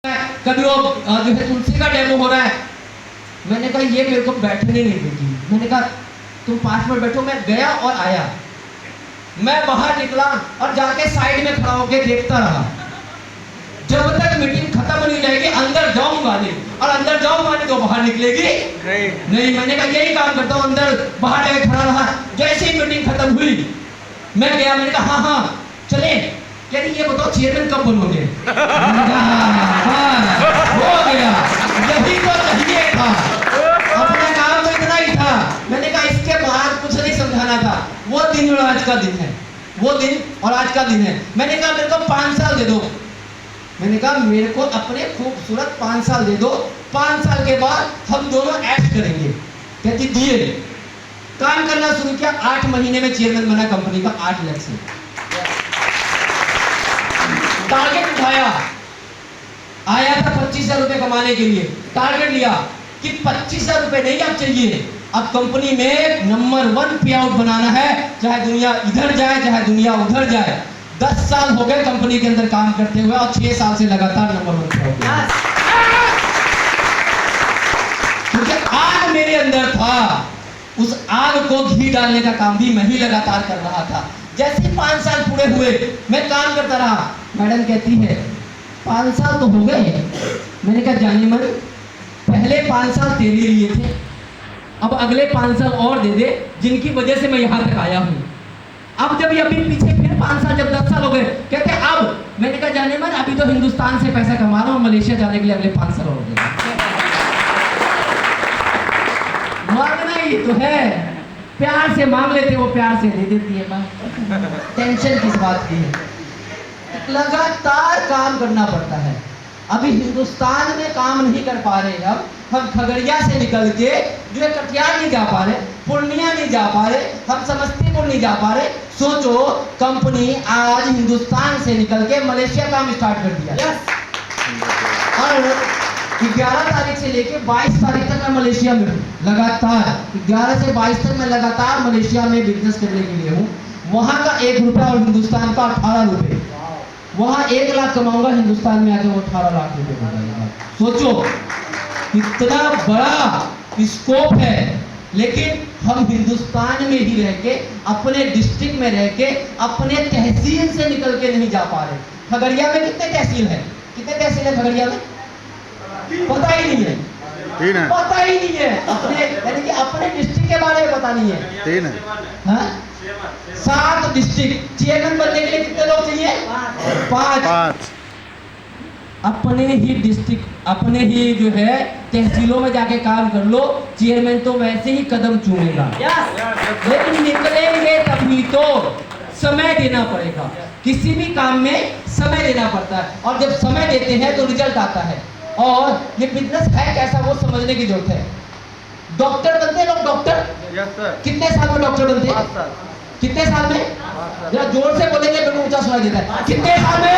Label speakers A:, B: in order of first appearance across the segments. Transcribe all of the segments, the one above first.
A: कभी वो जो है तुलसी का डेमो हो रहा है। मैंने कहा ये मेरे को बैठने नहीं देगी। मैंने कहा तुम 5 मिनट बैठो। मैं गया और आया। मैं बाहर निकला और जाके साइड में खड़ा होकर देखता रहा जब तक मीटिंग खत्म नहीं जाएगी। अंदर जाऊंगा नहीं, और अंदर जाऊंगा नहीं तो बाहर निकलेगी नहीं। मैंने कहा यही काम करता हूँ, अंदर बाहर जाके खड़ा रहा। जैसे ही मीटिंग खत्म हुई मैं गया। मैंने कहा हाँ हाँ चले। कह रही ये बताओ चेयरमैन कब बनोगे? हो गया, यही तो चाहिए था। अपना काम तो इतना ही था। मैंने कहा इसके बाद कुछ नहीं समझाना था। वो दिन और आज का दिन है, वो दिन और आज का दिन है। मैंने कहा मेरे को 5 साल दे दो। मैंने कहा मेरे को अपने खूबसूरत 5 साल दे दो। 5 साल के बाद हम दोनों ऐश करेंगे। कहती दिए। काम करना शुरू किया। 8 महीने में चेयरमैन बना कंपनी का। 8 लाख से टारगेट उठाया। आया था 25,000 रुपए कमाने के लिए। टारगेट लिया कि 25,000 रुपए नहीं अब चाहिए, अब कंपनी में नंबर 1 पे आउट बनाना है, चाहे दुनिया इधर जाए चाहे दुनिया उधर जाए। 10 साल हो गए कंपनी के अंदर काम करते हुए और 6 साल से लगातार नंबर 1 पे आउट। क्योंकि आग मेरे अंदर था, उस आग को घी डालने का काम भी मैं ही लगातार कर रहा था। जैसे ही 5 साल पूरे हुए मैं काम करता रहा। मैडम कहती है 5 साल तो हो गए। मैंने कहा जाने मन, पहले 5 साल तेरे लिए थे, अब अगले 5 साल और दे दे जिनकी वजह से मैं यहाँ तक आया हूँ। अब जब ये अभी पीछे फिर 5 साल, जब 10 साल हो गए, कहते अब। मैंने कहा जाने मन अभी तो हिंदुस्तान से पैसा कमा रहा हूँ, मलेशिया जाने के लिए अगले 5 साल और दे। मांगना ही तो है, प्यार से मांग लेते, वो प्यार से दे देती है। बात टेंशन किस बात की है? लगातार काम करना पड़ता है। अभी हिंदुस्तान में काम नहीं कर पा रहे हम खगड़िया से निकल के जो है कटिहार नहीं जा पा रहे, पूर्णिया नहीं जा पा रहे, हम समस्तीपुर नहीं जा पा रहे। सोचो कंपनी आज हिंदुस्तान से निकल के मलेशिया काम स्टार्ट कर दिया। और 11 तारीख से लेके 22 तारीख तक मैं मलेशिया में हूँ। लगातार 11 से 22 तक मैं लगातार मलेशिया में बिजनेस करने के लिए हूँ। वहाँ का 1 रुपया और हिंदुस्तान का 18 रुपये। वहाँ 1 लाख कमाऊंगा, हिंदुस्तान में आके वो 18 लाख रुपये कमाऊंगा। सोचो कितना बड़ा स्कोप है। लेकिन हम हिंदुस्तान में ही रह के, अपने डिस्ट्रिक्ट में रह के, अपने तहसील से निकल के नहीं जा पा रहे। खगड़िया में कितने तहसील है? कितने तहसील है खगड़िया में? पता ही नहीं है। पता ही नहीं है। अपने यानी कि अपने डिस्ट्रिक्ट के बारे में पता नहीं है।
B: 3 है।
A: हाँ? 7 डिस्ट्रिक्ट। चेयरमैन बनने के लिए कितने लोग चाहिए? 5। अपने ही डिस्ट्रिक्ट, अपने ही जो है तहसीलों में जाके काम कर लो, चेयरमैन तो वैसे ही कदम चूमेगा। लेकिन निकलेंगे तभी तो। समय देना पड़ेगा, किसी भी काम में समय देना पड़ता है, और जब समय देते हैं तो रिजल्ट आता है। और ये बिजनेस है कैसा वो समझने की जरूरत है। डॉक्टर बनते हैं लोग, डॉक्टर कितने साल में डॉक्टर बनते हैं? कितने साल में? जरा जोर से बोलेंगे बिल्कुल ऊंचा सुनाई देता है। कितने साल में?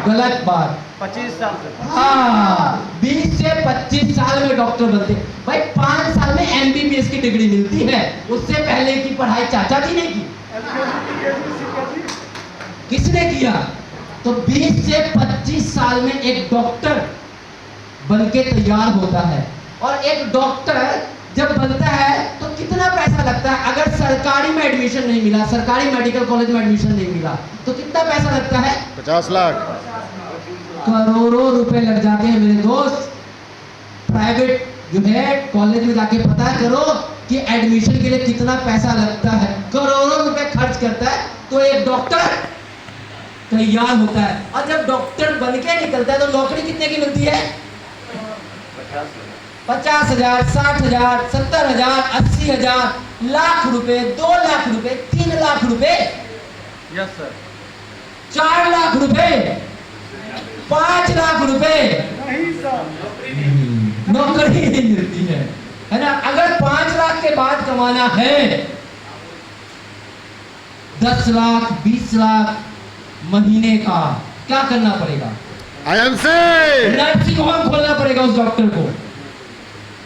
A: गलत बात।
B: 25 साल से।
A: हाँ, 20 से 25 साल में डॉक्टर बनते। भाई 5 साल में MBBS की डिग्री मिलती है। उससे पहले की पढ़ाई चाचा जी ने की, किसने किया? तो 20 से 25 साल में एक डॉक्टर बनके तैयार होता है। और एक डॉक्टर जब बनता है तो कितना पैसा लगता है? अगर सरकारी में एडमिशन नहीं मिला, सरकारी मेडिकल कॉलेज में एडमिशन नहीं मिला, तो कितना पैसा लगता है?
B: 50 लाख।
A: करोड़ों रुपए लग जाते हैं मेरे दोस्त। प्राइवेट जो है कॉलेज में जाके पता करो कि एडमिशन के लिए कितना पैसा लगता है। करोड़ों रुपए खर्च करता है तो एक डॉक्टर तैयार होता है। और जब डॉक्टर बन के निकलता है तो नौकरी कितने की मिलती है? 50,000, 60,000, 70,000, 80,000, लाख रुपए, 2 लाख रुपए, 3 लाख रुपए,
B: यस सर,
A: 4 लाख रुपए, 5 लाख रुपए।
B: नहीं सर,
A: नौकरी नहीं मिलती है ना। अगर 5 लाख के बाद कमाना है 10 लाख 20 लाख महीने का, क्या करना पड़ेगा? नर्सिंग होम खोलना पड़ेगा। उस डॉक्टर को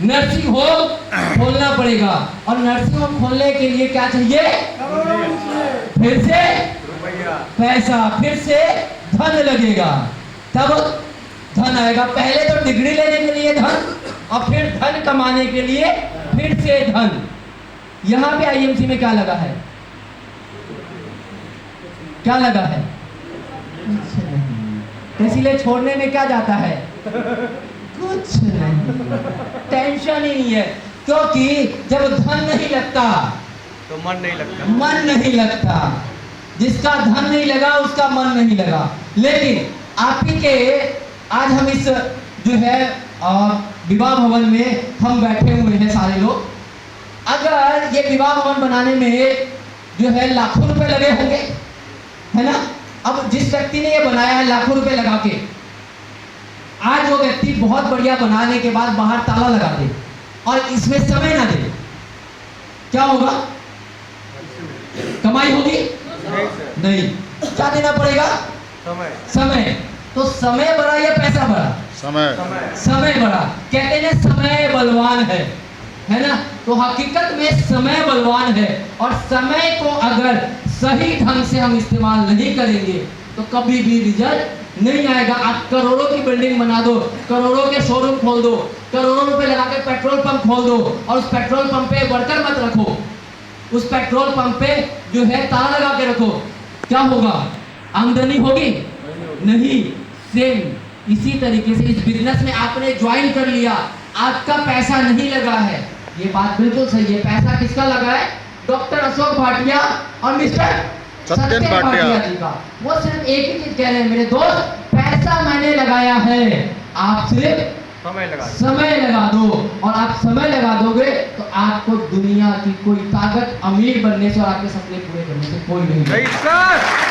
A: नर्सिंग होम खोलना पड़ेगा। और नर्सिंग होम खोलने के लिए क्या चाहिए? फिर से पैसा, फिर से धन लगेगा। तब धन आएगा। पहले तो डिग्री लेने के लिए धन, और फिर धन कमाने के लिए फिर से धन। यहाँ पे आईएमसी में क्या लगा है? क्या लगा है? कुछ नहीं। इसीलिए छोड़ने में क्या जाता है? कुछ नहीं, टेंशन ही नहीं है। क्योंकि जब धन नहीं लगता
B: तो मन नहीं लगता।
A: मन नहीं लगता। जिसका धन नहीं लगा उसका मन नहीं लगा। लेकिन आप ही के आज हम इस जो है विवाह भवन में हम बैठे हुए हैं सारे लोग। अगर ये विवाह भवन बनाने में जो है लाखों रुपए लगे होंगे, है ना? अब जिस व्यक्ति ने ये बनाया है लाखों रुपए लगा के, आज वो व्यक्ति बहुत बढ़िया बनाने के बाद बाहर ताला लगा दे और इसमें समय ना दे, क्या होगा? कमाई होगी?
B: नहीं सर।
A: नहीं। क्या देना पड़ेगा?
B: समय।
A: समय। तो समय बड़ा या पैसा बड़ा?
B: समय।
A: समय बड़ा। कहते हैं समय बलवान है ना? तो हकीकत में समय बलवान है, और समय को अगर सही ढंग से हम इस्तेमाल नहीं करेंगे तो कभी भी रिजल्ट नहीं आएगा। आप करोड़ों की बिल्डिंग बना दो, करोड़ों के शोरूम खोल दो, करोड़ों रुपए लगा के पेट्रोल पंप खोल दो, और उस पेट्रोल पंप पे वर्कर मत रखो, उस पेट्रोल पंप पे जो है ताला लगा के रखो, क्या होगा? आमदनी होगी? नहीं। सेम इसी तरीके से इस बिजनेस में आपने ज्वाइन कर लिया, आपका पैसा नहीं लगा है, ये बात बिल्कुल सही है। पैसा किसका लगा है? डॉक्टर अशोक भाटिया और मिस्टर सत्यन भाटिया जी का। वो सिर्फ एक ही चीज कह रहे हैं, मेरे दोस्त, पैसा मैंने लगाया है, आप सिर्फ समय लगा दो, और आप समय लगा दोगे तो आपको दुनिया की कोई ताकत अमीर बनने से और आपके सपने पूरे करने से कोई नहीं।
B: सर।